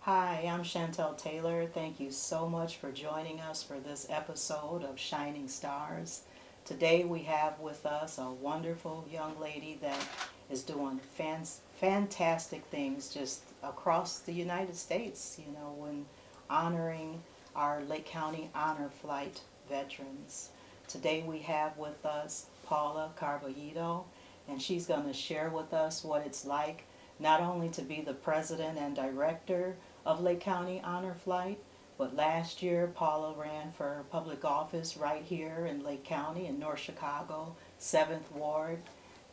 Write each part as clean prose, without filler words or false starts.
Hi, I'm Shantal Taylor. Thank you so much for joining us for this episode of Shining Stars. Today we have with us a wonderful young lady that is doing fantastic things just across the United States, when honoring our Lake County Honor Flight veterans. Today we have with us Paula Carballido, and she's going to share with us what it's like not only to be the president and director of Lake County Honor Flight, but last year Paula ran for public office right here in Lake County in North Chicago, 7th Ward.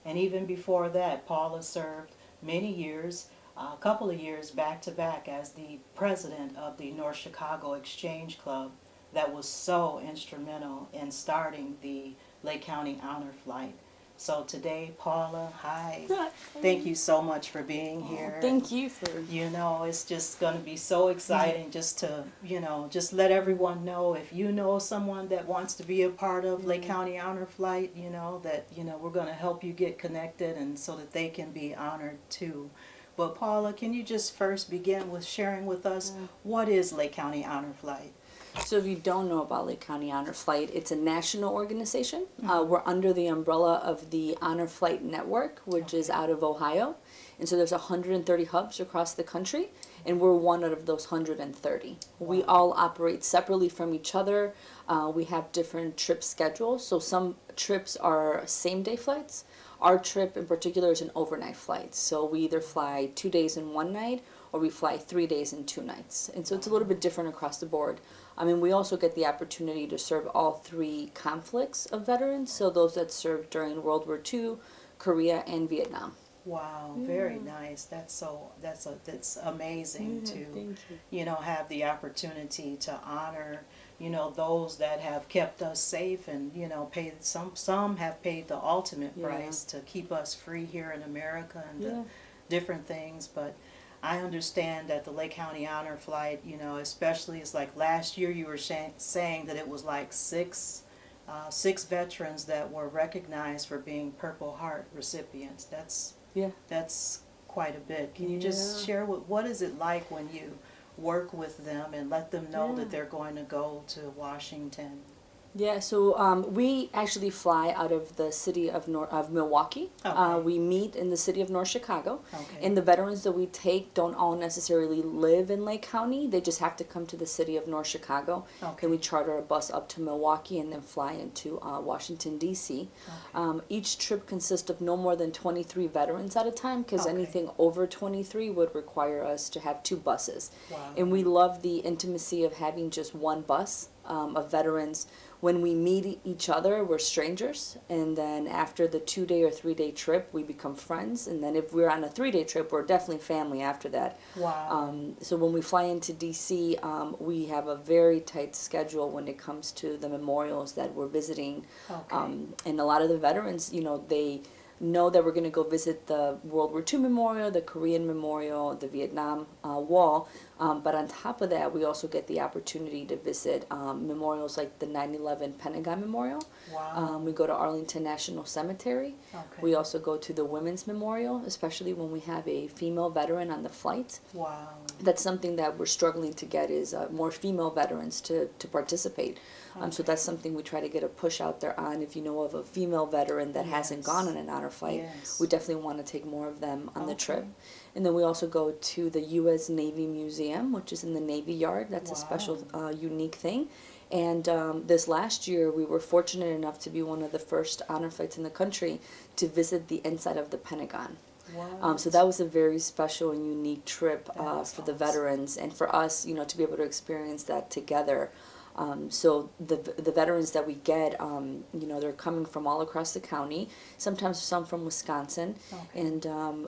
And even before that, Paula served many years, a couple of years back to back as the president of the North Chicago Exchange Club that was so instrumental in starting the Lake County Honor Flight. So today, Paula, hi. Thank you so much for being here. Thank you for... It's just going to be so exciting just to, just let everyone know if you know someone that wants to be a part of Lake County Honor Flight, that, we're going to help you get connected and so that they can be honored too. But Paula, can you just first begin with sharing with us what is Lake County Honor Flight? So if you don't know about Lake County Honor Flight, it's a national organization. We're under the umbrella of the Honor Flight Network, which is out of Ohio. And so there's 130 hubs across the country, and we're one out of those 130. Wow. We all operate separately from each other. We have different trip schedules. So some trips are same-day flights. Our trip in particular is an overnight flight. So we either fly 2 days and 1 night, or we fly 3 days and 2 nights. And so it's a little bit different across the board. We also get the opportunity to serve all 3 conflicts of veterans, so those that served during World War II, Korea, and Vietnam. Wow, very nice. That's amazing to, have the opportunity to honor, those that have kept us safe and, paid some have paid the ultimate price to keep us free here in America and the different things. But I understand that the Lake County Honor Flight, especially it's like last year you were saying that it was like six veterans that were recognized for being Purple Heart recipients. That's quite a bit. Can you just share what is it like when you work with them and let them know that they're going to go to Washington? Yeah, so we actually fly out of the city of Milwaukee. Okay. We meet in the city of North Chicago. Okay. And the veterans that we take don't all necessarily live in Lake County. They just have to come to the city of North Chicago. Okay. And we charter a bus up to Milwaukee and then fly into Washington, D.C. Okay. Each trip consists of no more than 23 veterans at a time, because anything over 23 would require us to have 2 buses. Wow. And we love the intimacy of having just one bus of veterans. When we meet each other, we're strangers, and then after the 2-day or 3-day trip, we become friends, and then if we're on a 3-day trip, we're definitely family after that. Wow. So when we fly into D.C., we have a very tight schedule when it comes to the memorials that we're visiting. Okay. And a lot of the veterans, they know that we're going to go visit the World War II Memorial, the Korean Memorial, the Vietnam Wall. But on top of that, we also get the opportunity to visit memorials like the 9/11 Pentagon Memorial. Wow. We go to Arlington National Cemetery. Okay. We also go to the Women's Memorial, especially when we have a female veteran on the flight. Wow. That's something that we're struggling to get, is more female veterans to participate. So that's something we try to get a push out there on. If you know of a female veteran that hasn't gone on an honor flight, we definitely want to take more of them on the trip. And then we also go to the U.S. Navy Museum, which is in the Navy Yard. That's a special, unique thing. And this last year, we were fortunate enough to be one of the first honor flights in the country to visit the inside of the Pentagon. Wow. So that was a very special and unique trip for the veterans, and for us, to be able to experience that together. So the veterans that we get, they're coming from all across the county, sometimes some from Wisconsin, and,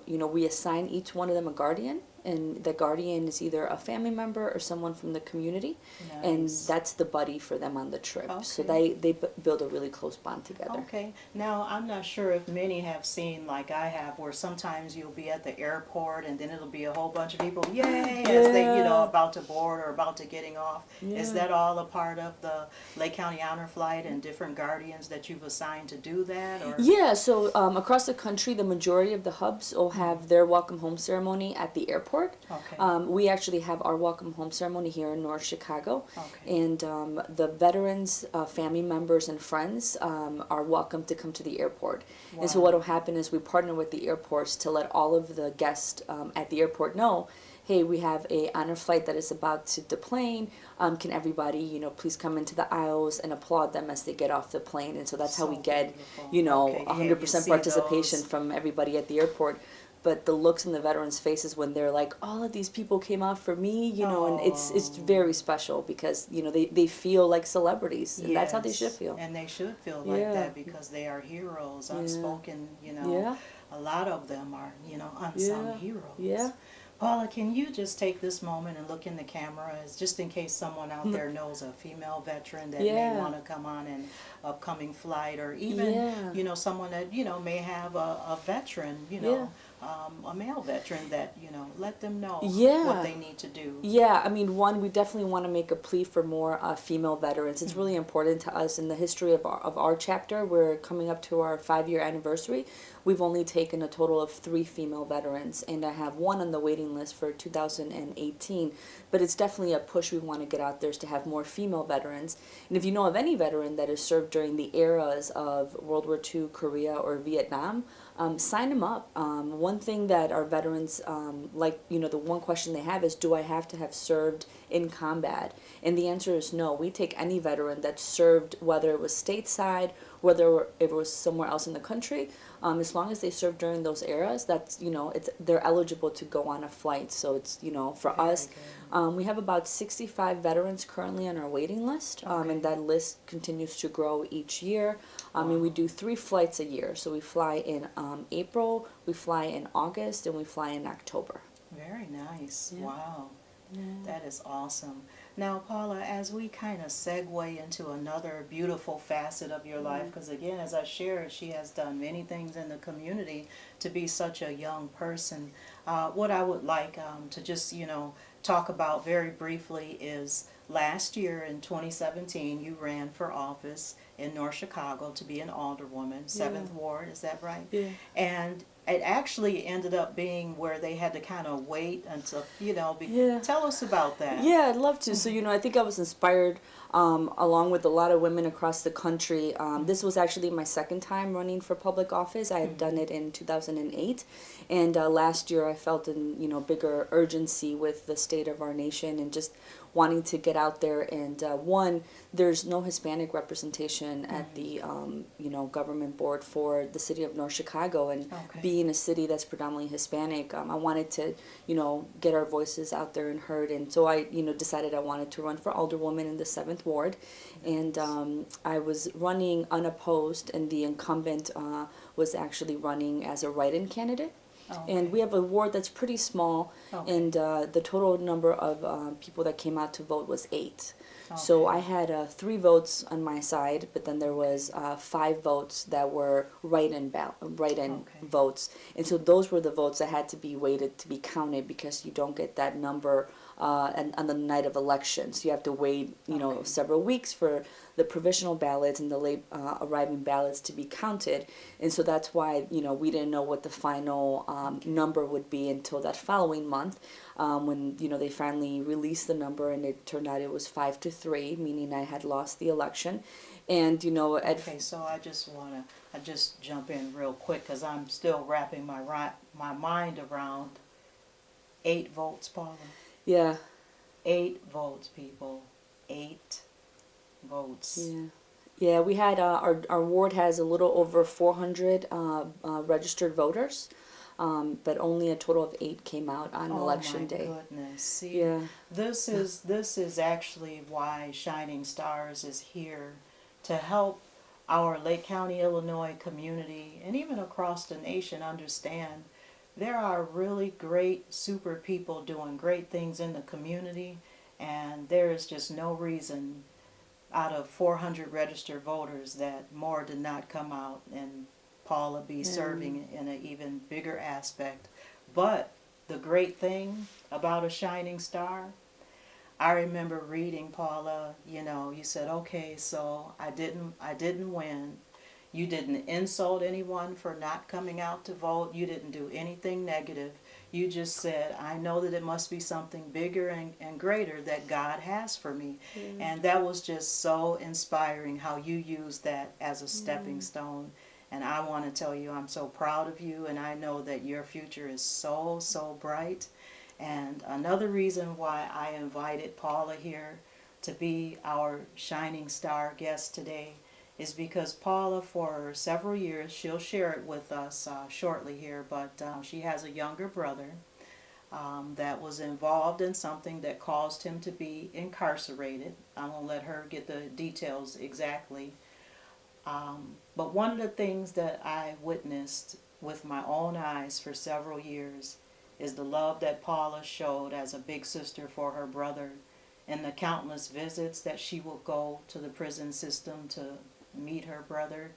we assign each one of them a guardian, and the guardian is either a family member or someone from the community, and that's the buddy for them on the trip. So they build a really close bond together. Okay. Now, I'm not sure if many have seen, like I have, where sometimes you'll be at the airport and then it'll be a whole bunch of people, yay, as they, about to board or about to getting off. Is that all a part of the Lake County Honor Flight and different guardians that you've assigned to do that? Or? Yeah, so across the country, the majority of the hubs will have their welcome home ceremony at the airport. airport. Okay. We actually have our welcome home ceremony here in North Chicago. Okay. And the veterans, family members, and friends are welcome to come to the airport. And so Wow. what will happen is we partner with the airports to let all of the guests at the airport know, hey, we have a honor flight that is about to deplane. Can everybody, please come into the aisles and applaud them as they get off the plane? And so that's how we So get, beautiful. you know, Okay, yeah, 100% see participation those. from everybody at the airport. But the looks in the veterans' faces when they're like, all of these people came out for me, and it's very special because, they feel like celebrities, and that's how they should Yes, feel. and they should feel like Yeah. that because they are heroes, unspoken, Yeah. a lot of them are, unsung Yeah. heroes. Yeah. Paula, can you just take this moment and look in the camera, as just in case someone out there knows a female veteran that may Yeah. want to come on an upcoming flight, or even, Yeah. someone that, may have a veteran, Yeah. a male veteran that, let them know Yeah. what they need to do. Yeah, I mean, one, we definitely want to make a plea for more female veterans. It's really important to us in the history of our chapter. We're coming up to our 5-year anniversary. We've only taken a total of 3 female veterans, and I have one on the waiting list for 2018. But it's definitely a push we want to get out there, is to have more female veterans. And if you know of any veteran that has served during the eras of World War II, Korea, or Vietnam, sign them up. One thing that our veterans, the one question they have is, do I have to have served in combat? And the answer is no. We take any veteran that served, whether it was stateside, whether it was somewhere else in the country, as long as they served during those eras, that's, they're eligible to go on a flight. So it's, for Very us, good. we have about 65 veterans currently on our waiting list, Okay. and that list continues to grow each year. And we do 3 flights a year. So we fly in April, we fly in August, and we fly in October. Very nice. Yeah. Wow. Yeah. That is awesome. Now, Paula, as we kind of segue into another beautiful facet of your life, because again, as I shared, she has done many things in the community to be such a young person. What I would like to just, talk about very briefly is last year in 2017, you ran for office in North Chicago to be an alderwoman, 7th Ward, is that right? Yeah. And it actually ended up being where they had to kind of wait until, tell us about that. Yeah, I'd love to. So, I think I was inspired along with a lot of women across the country. This was actually my second time running for public office. I had done it in 2008. And last year I felt bigger urgency with the state of our nation and just wanting to get out there. And one, there's no Hispanic representation at the government board for the city of North Chicago, and being a city that's predominantly Hispanic, I wanted to get our voices out there and heard. And so I decided I wanted to run for alderwoman in the 7th Ward, and I was running unopposed, and the incumbent was actually running as a write-in candidate. Okay. And we have a ward that's pretty small, and the total number of people that came out to vote was 8. So I had 3 votes on my side, but then there was 5 votes that were write-in votes, and so those were the votes that had to be waited to be counted, because you don't get that number on the night of elections. You have to wait, several weeks for the provisional ballots and the late arriving ballots to be counted, and so that's why we didn't know what the final number would be until that following month, when they finally released the number, and it turned out it was 5-3, meaning I had lost the election. And okay, so I just jump in real quick because I'm still wrapping my mind around 8 votes, Paula. Yeah. 8 votes, people. 8 votes. Yeah. Yeah, we had our ward has a little over 400 registered voters, but only a total of 8 came out on election day. Oh my goodness! See, this is actually why Shining Stars is here, to help our Lake County, Illinois community, and even across the nation, understand there are really great, super people doing great things in the community, and there is just no reason out of 400 registered voters that more did not come out and Paula be serving in an even bigger aspect. But the great thing about a shining star, I remember reading, Paula, you said, okay, so I didn't win. You didn't insult anyone for not coming out to vote. You didn't do anything negative. you just said, I know that it must be something bigger and greater that God has for me. And that was just so inspiring how you used that as a stepping stone. And I want to tell you, I'm so proud of you, and I know that your future is so, so bright. And another reason why I invited Paula here to be our Shining Star guest today is because Paula, for several years, she'll share it with us shortly here, but she has a younger brother that was involved in something that caused him to be incarcerated. I'm going to let her get the details exactly. But one of the things that I witnessed with my own eyes for several years is the love that Paula showed as a big sister for her brother, and the countless visits that she would go to the prison system to meet her brother,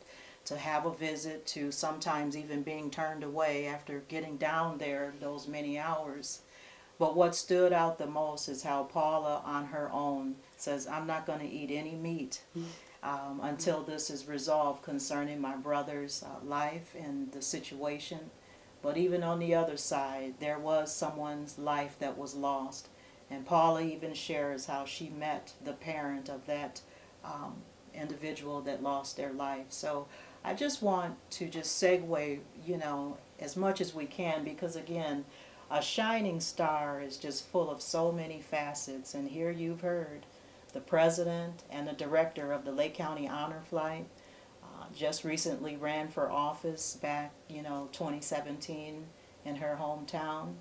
to have a visit, to sometimes even being turned away after getting down there those many hours. But what stood out the most is how Paula on her own says, I'm not going to eat any meat until this is resolved concerning my brother's life and the situation. But even on the other side, there was someone's life that was lost. And Paula even shares how she met the parent of that individual that lost their life. So I just want to just segue, as much as we can, because again, a shining star is just full of so many facets. And here you've heard the president and the director of the Lake County Honor Flight just recently ran for office back, 2017 in her hometown,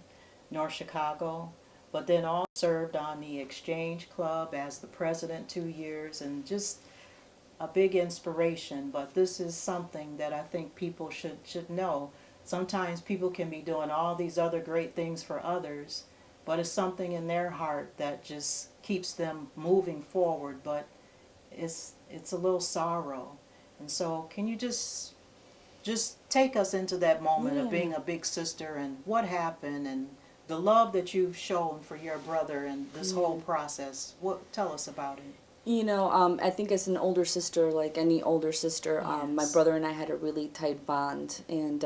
North Chicago. But then also served on the Exchange Club as the president 2 years, and just a big inspiration. But this is something that I think people should know. Sometimes people can be doing all these other great things for others, but it's something in their heart that just keeps them moving forward, but it's a little sorrow. And so can you just take us into that moment of being a big sister and what happened and the love that you've shown for your brother and this whole process? Tell us about it. I think as an older sister, like any older sister, my Yes. brother and I had a really tight bond. And,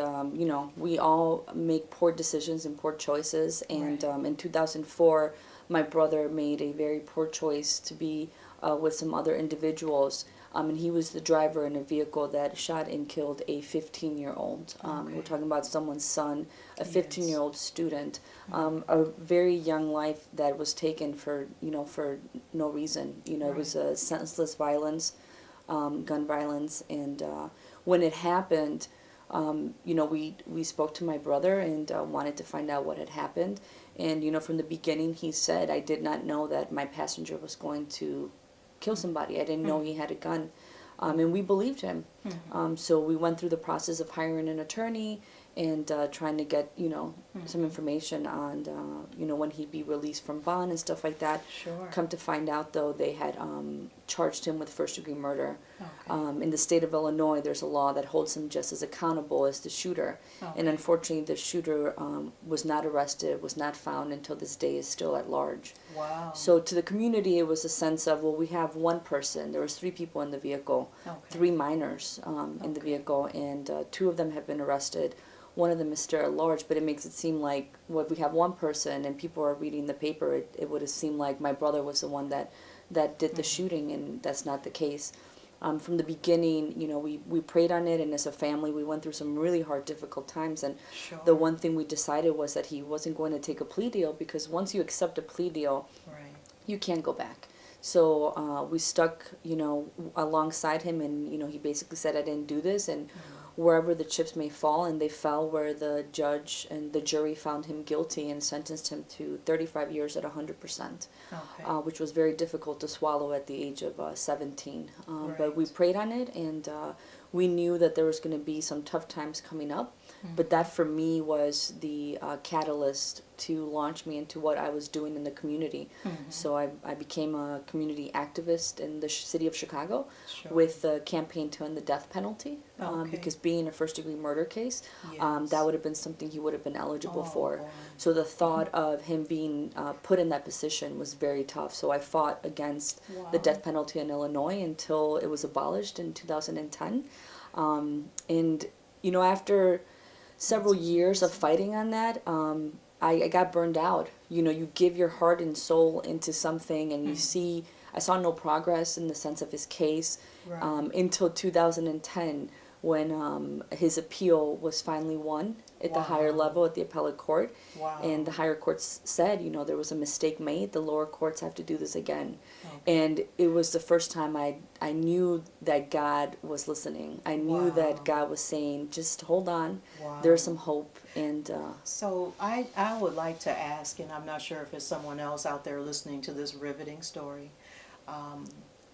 we all make poor decisions and poor choices. And Right. in 2004, my brother made a very poor choice to be with some other individuals. And he was the driver in a vehicle that shot and killed a 15-year-old. Okay. We're talking about someone's son, a Yes. 15-year-old student. A very young life that was taken for no reason. It was a senseless violence, gun violence. And when it happened, we spoke to my brother and wanted to find out what had happened. And, from the beginning, he said, I did not know that my passenger was going to kill somebody. I didn't know he had a gun. And we believed him. So we went through the process of hiring an attorney and trying to get, some information on, when he'd be released from bond and stuff like that. Sure. Come to find out, though, they had charged him with first-degree murder. Okay. In the state of Illinois, there's a law that holds him just as accountable as the shooter. Okay. And unfortunately, the shooter was not arrested, was not found until this day is still at large. Wow. So to the community, it was a sense of, well, we have one person. There was 3 people in the vehicle, Okay. 3 minors in the vehicle, and 2 of them have been arrested. One of them is still at large, but it makes it seem like, well, if we have one person and people are reading the paper, it would have seemed like my brother was the one that did the shooting, and that's not the case. From the beginning, we prayed on it, and as a family, we went through some really hard, difficult times. And Sure. the one thing we decided was that he wasn't going to take a plea deal, because once you accept a plea deal, Right. you can't go back. So we stuck, alongside him, and, he basically said, I didn't do this, and wherever the chips may fall, and they fell where the judge and the jury found him guilty and sentenced him to 35 years at 100%, Okay. which was very difficult to swallow at the age of 17. But we Right. prayed on it, and we knew that there was going to be some tough times coming up. But that for me was the catalyst to launch me into what I was doing in the community. So I became a community activist in the city of Chicago Sure. with the campaign to end the death penalty. Okay. Because being a first-degree murder case, Yes. that would have been something he would have been eligible Oh, for. boy. So the thought of him being put in that position was very tough. So I fought against the Wow. death penalty in Illinois until it was abolished in 2010. And, after several years of fighting on that, I got burned out. You know, you give your heart and soul into something, and you see, I saw no progress in the sense of his case Right. until 2010, when his appeal was finally won at the higher Wow. level, at the appellate court. Wow. And the higher courts said, you know, there was a mistake made. The lower courts have to do this again. Okay. And it was the first time I knew that God was listening. I knew Wow. that God was saying, just hold on. Wow. There's some hope. And So I would like to ask, and I'm not sure if there's someone else out there listening to this riveting story.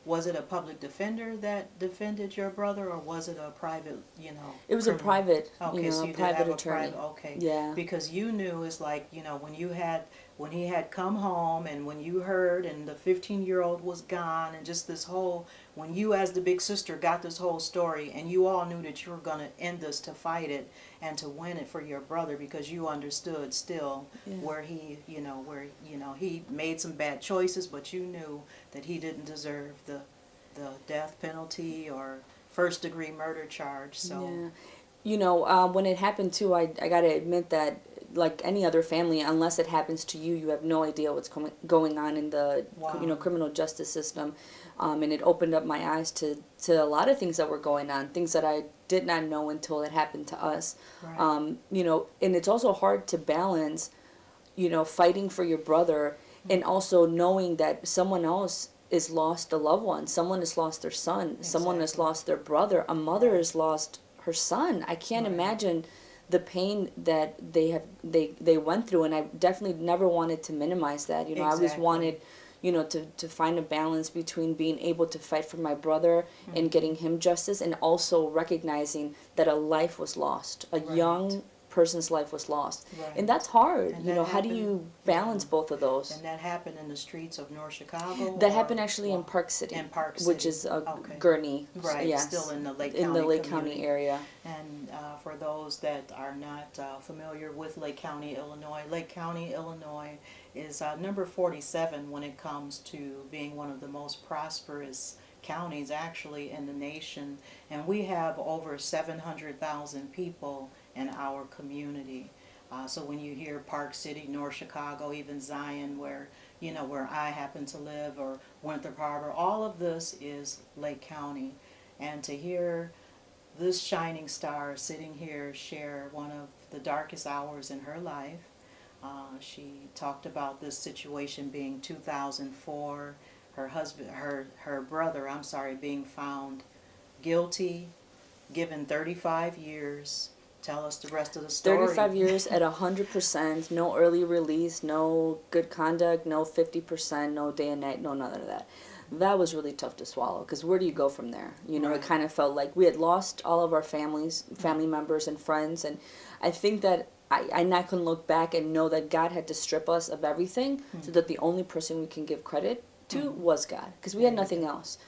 Was it a public defender that defended your brother, or was it a private, it was a criminal? private, Okay, you so know, you did private have a attorney. private, okay. Yeah. Because you knew, it's like, when he had come home, and when you heard, and the 15-year-old was gone, and just this whole, when you as the big sister got this whole story, and you all knew that you were going to end this to fight it and to win it for your brother, because you understood still where he, he made some bad choices, but you knew that he didn't deserve the death penalty or first-degree murder charge. So Yeah. You know, when it happened too, I got to admit that, like any other family, unless it happens to you, you have no idea what's going on in the Wow. criminal justice system. And it opened up my eyes to a lot of things that were going on, things that I did not know until it happened to us. Right. You know, and it's also hard to balance, you know, fighting for your brother and also knowing that someone else has lost a loved one, someone has lost their son, someone has Exactly. lost their brother, a mother Right. has lost her son. I can't Right. imagine the pain that they went through, and I definitely never wanted to minimize that. You know, I always Exactly. wanted, you know, to find a balance between being able to fight for my brother and getting him justice, and also recognizing that a life was lost, a Right. young person's life was lost. Right. And that's hard. And You that know, how do happened- you balance both of those? And that happened in the streets of North Chicago? That or- happened actually in Wow. Park City, In Park which City. is Okay. Gurney. Right, Yes. still in the Lake County in the Lake community. County area. And for those that are not familiar with Lake County, Illinois is number 47 when it comes to being one of the most prosperous counties actually in the nation. And we have over 700,000 people in our community. So when you hear Park City, North Chicago, even Zion, where I happen to live, or Winthrop Harbor, all of this is Lake County. And to hear this shining star sitting here share one of the darkest hours in her life. She talked about this situation being 2004, her brother, being found guilty, given 35 years. Tell us the rest of the story. 35 years at 100%, no early release, no good conduct, no 50%, no day and night, no none of that. That was really tough to swallow, because where do you go from there? You know, Right. It kind of felt like we had lost all of our family members and friends, and I think that I now can look back and know that God had to strip us of everything so that the only person we can give credit to was God, because we had nothing else.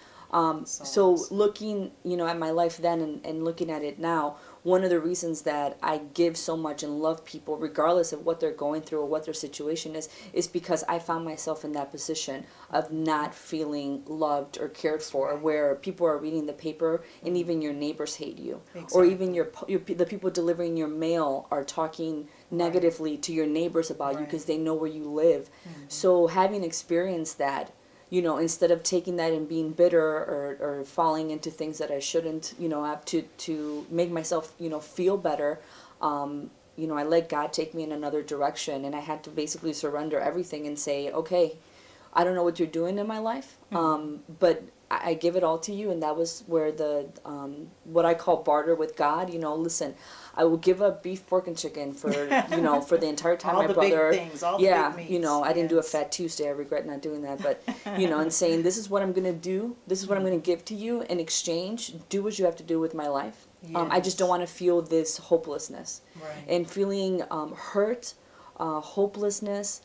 So looking, at my life then and looking at it now, one of the reasons that I give so much and love people, regardless of what they're going through or what their situation is because I found myself in that position of not feeling loved or cared for, right. where people are reading the paper and even your neighbors hate you, Exactly. or even the people delivering your mail are talking negatively to your neighbors about you Right. because they know where you live. So having experienced that, instead of taking that and being bitter or falling into things that I shouldn't, have to make myself, feel better, I let God take me in another direction, and I had to basically surrender everything and say, okay, I don't know what you're doing in my life, but I give it all to you. And that was where the, what I call barter with God, listen, I will give up beef, pork, and chicken for, for the entire time all my the brother. big things, all the big meats. I didn't do a Yes. Fat Tuesday. I regret not doing that. But, and saying, this is what I'm going to do. This is what I'm going to give to you in exchange. Do what you have to do with my life. I just don't want to feel this hopelessness. Right. And feeling hurt, hopelessness,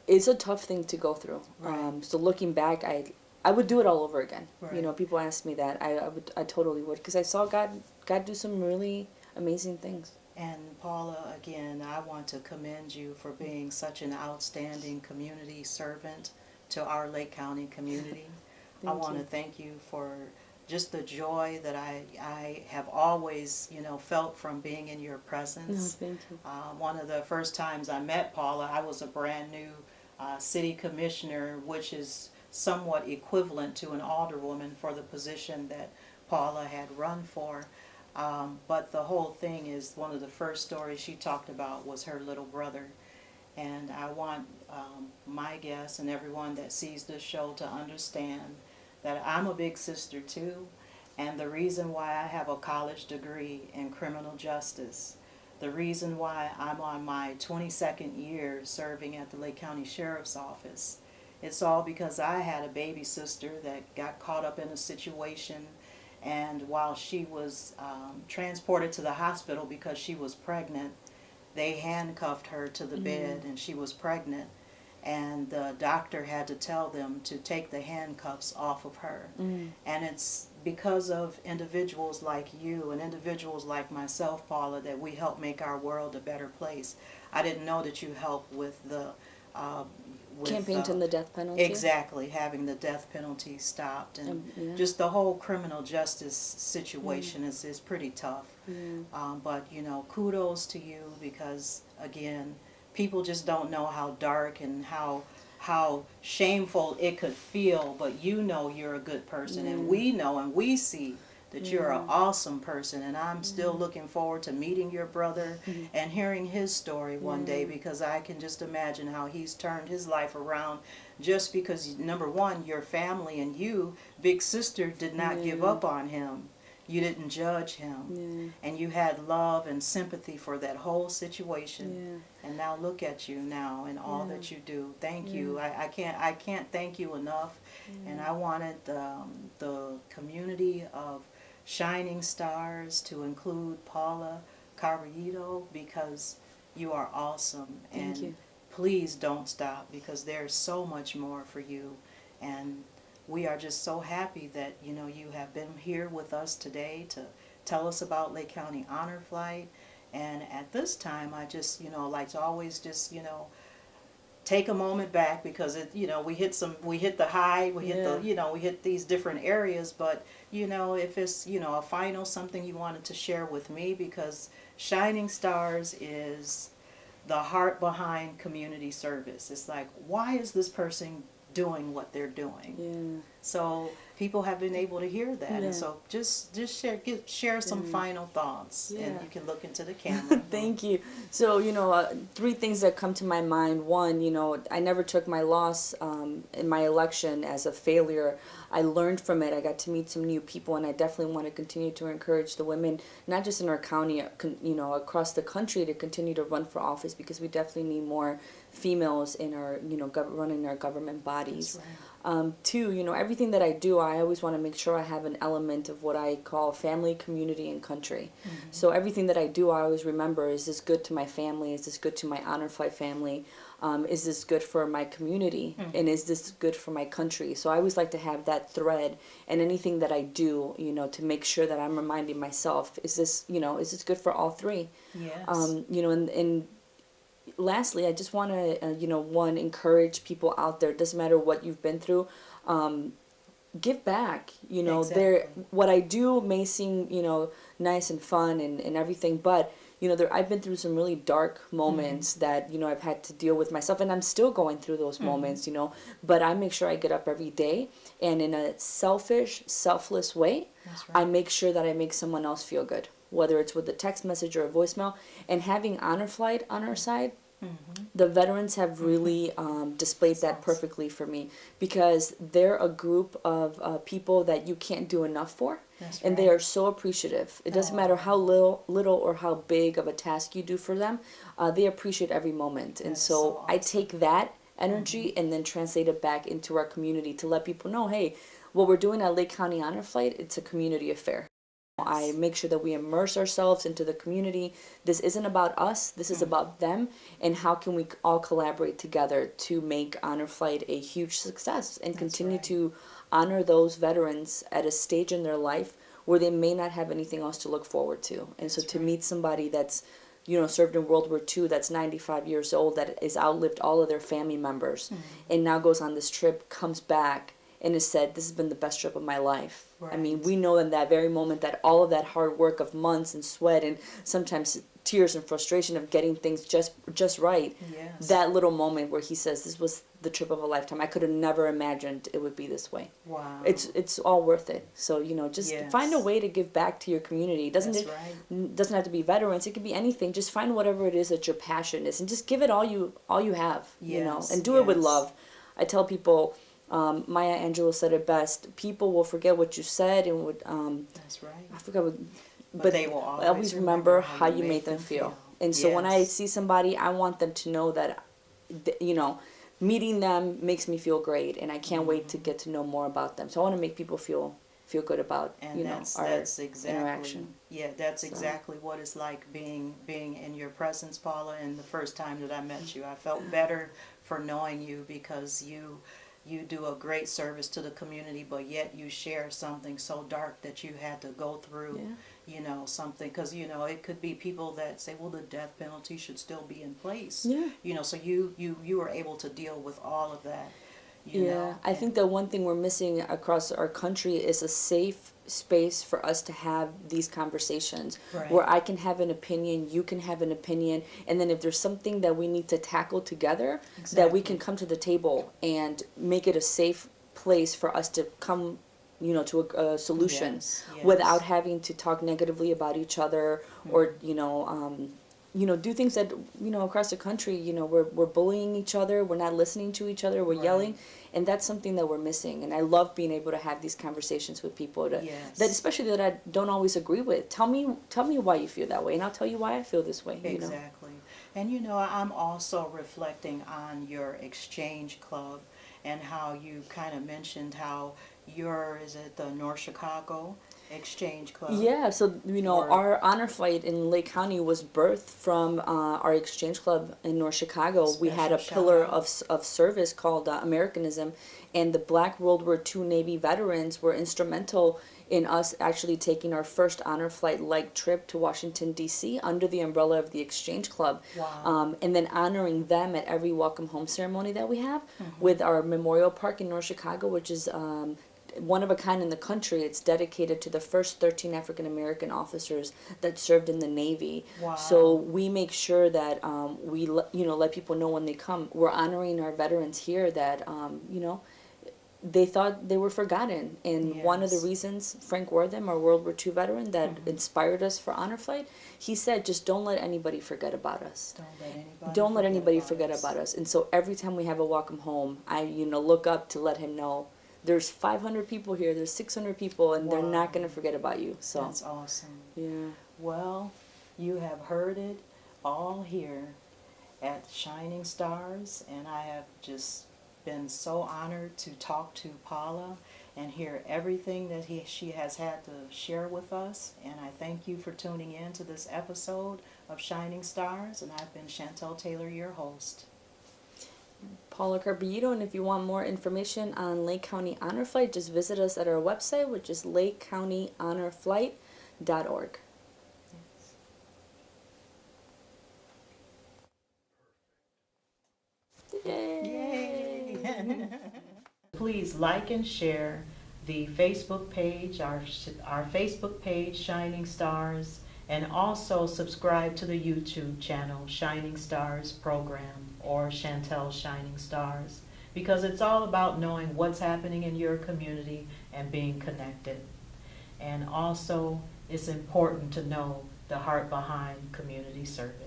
is a tough thing to go through. Right. So looking back, I would do it all over again. Right. People ask me that. I totally would, because I saw God do some really amazing things. And Paula, again, I want to commend you for being such an outstanding community servant to our Lake County community. I want to thank you for just the joy that I have always, felt from being in your presence. No, thank you. One of the first times I met Paula, I was a brand new city commissioner, which is somewhat equivalent to an alderwoman for the position that Paula had run for. But the whole thing is, one of the first stories she talked about was her little brother. And I want my guests and everyone that sees this show to understand that I'm a big sister too, and the reason why I have a college degree in criminal justice, the reason why I'm on my 22nd year serving at the Lake County Sheriff's Office, it's all because I had a baby sister that got caught up in a situation, and while she was transported to the hospital because she was pregnant, they handcuffed her to the bed, and she was pregnant. And the doctor had to tell them to take the handcuffs off of her. And it's because of individuals like you and individuals like myself, Paula, that we help make our world a better place. I didn't know that you helped with the Campaign to the death penalty. Exactly, having the death penalty stopped, and just the whole criminal justice situation is pretty tough. But kudos to you, because again, people just don't know how dark and how shameful it could feel, but you're a good person, and we know and we see that you're an awesome person, and I'm still looking forward to meeting your brother and hearing his story one day, because I can just imagine how he's turned his life around just because, number one, your family and you, big sister, did not give up on him. You didn't judge him, and you had love and sympathy for that whole situation. And now look at you now and all that you do. Thank you. I can't thank you enough. And I wanted the community of Shining Stars to include Paula Carballido, because you are awesome. Thank you. Please don't stop, because there's so much more for you. And we are just so happy that you have been here with us today to tell us about Lake County Honor Flight. And at this time, I just like to always just take a moment back, because we hit the high, we hit the we hit these different areas. But if it's a final something you wanted to share with me, because Shining Stars is the heart behind community service. It's like, why is this person doing what they're doing? So people have been able to hear that, and so just share some final thoughts, and you can look into the camera. Thank you. So 3 things that come to my mind. One, I never took my loss in my election as a failure. I learned from it. I got to meet some new people, and I definitely want to continue to encourage the women, not just in our county, across the country, to continue to run for office, because we definitely need more females in our running our government bodies. That's right. 2, everything that I do, I always want to make sure I have an element of what I call family, community, and country. So everything that I do, I always remember, is this good to my family? Is this good to my Honor Flight family? Is this good for my community? And is this good for my country? So I always like to have that thread in anything that I do, to make sure that I'm reminding myself, is this good for all 3? Yes. And lastly, I just want to, encourage people out there. It doesn't matter what you've been through. Give back. Exactly. What I do may seem, nice and fun and everything, but I've been through some really dark moments that I've had to deal with myself, and I'm still going through those moments. But I make sure I get up every day, and in a selfless way, That's right. I make sure that I make someone else feel good, whether it's with a text message or a voicemail. And having Honor Flight on our side, the veterans have really displayed that perfectly for me, because they're a group of people that you can't do enough for. That's And right. they are so appreciative. It doesn't matter how little or how big of a task you do for them. They appreciate every moment. And That is so so awesome. I take that energy and then translate it back into our community to let people know, hey, what we're doing at Lake County Honor Flight, it's a community affair. I make sure that we immerse ourselves into the community. This isn't about us. This is about them. And how can we all collaborate together to make Honor Flight a huge success and continue right. to honor those veterans at a stage in their life where they may not have anything else to look forward to. And so to meet somebody that's served in World War II, that's 95 years old, that has outlived all of their family members, and now goes on this trip, comes back, and has said, this has been the best trip of my life. Right. I mean, we know in that very moment that all of that hard work of months and sweat and sometimes tears and frustration of getting things just right, Yes. that little moment where he says, this was the trip of a lifetime. I could have never imagined it would be this way. Wow. It's all worth it. So, you know, just Yes. find a way to give back to your community. That's right. Doesn't have to be veterans. It could be anything. Just find whatever it is that your passion is and just give it all you have, you know, Yes, and do it with yes. love. I tell people, Maya Angelou said it best, people will forget what you said and would, That's right. I forgot what, But they will always remember how you made them feel. And so when I Yes. see somebody, I want them to know that, you know, meeting them makes me feel great, and I can't wait to get to know more about them. So I want to make people feel good about, And you know, that's our exactly, interaction. yeah, that's So. exactly what it's like being in your presence, Paula. And the first time that I met you, I felt better for knowing you, because you do a great service to the community, but yet you share something so dark that you had to go through. Yeah. You know, something, because, you know, it could be people that say, well, the death penalty should still be in place. Yeah. You know, so you were able to deal with all of that. You Yeah, know? I think that one thing we're missing across our country is a safe space for us to have these conversations, Right. where I can have an opinion, you can have an opinion, and then if there's something that we need to tackle together, that we Exactly. can come to the table and make it a safe place for us to come, you know, to a solution, Yes, yes. without having to talk negatively about each other, or you know, do things that, you know, across the country, you know, we're bullying each other, we're not listening to each other, we're Right. yelling, and that's something that we're missing. And I love being able to have these conversations with people Yes. that especially that I don't always agree with. Tell me why you feel that way, and I'll tell you why I feel this way. You know? Exactly. And you know, I'm also reflecting on your exchange club and how you kind of mentioned how is it the North Chicago Exchange Club? Yeah, so you know, Or- our honor flight in Lake County was birthed from our exchange club in North Chicago. We had a Special pillar shout of service called Americanism, and the Black World War II Navy veterans were instrumental in us actually taking our first honor flight like trip to Washington D.C. under the umbrella of the exchange club. Wow. And then honoring them at every welcome home ceremony that we have Mm-hmm. with our memorial park in North Chicago, which is one of a kind in the country. It's dedicated to the first 13 African American officers that served in the Navy. Wow. So we make sure that we let people know when they come. We're honoring our veterans here that you know, they thought they were forgotten. And one of the Yes. reasons, Frank Wortham, our World War II veteran that inspired us for Honor Flight, he said, just don't let anybody forget about us. Don't let anybody forget about us. And so every time we have a welcome home, I look up to let him know there's 500 people here, there's 600 people, and they're Wow. not going to forget about you. So That's awesome. yeah. Well, you have heard it all here at Shining Stars, and I have just been so honored to talk to Paula and hear everything that she has had to share with us. And I thank you for tuning in to this episode of Shining Stars, and I've been Shantal Taylor, your host. Paula Carballido, and if you want more information on Lake County Honor Flight, just visit us at our website, which is lakecountyhonorflight.org. Yay! Please like and share the Facebook page, our Facebook page, Shining Stars, and also subscribe to the YouTube channel, Shining Stars Program, or Shantal Shining Stars, because it's all about knowing what's happening in your community and being connected. And also, it's important to know the heart behind community service.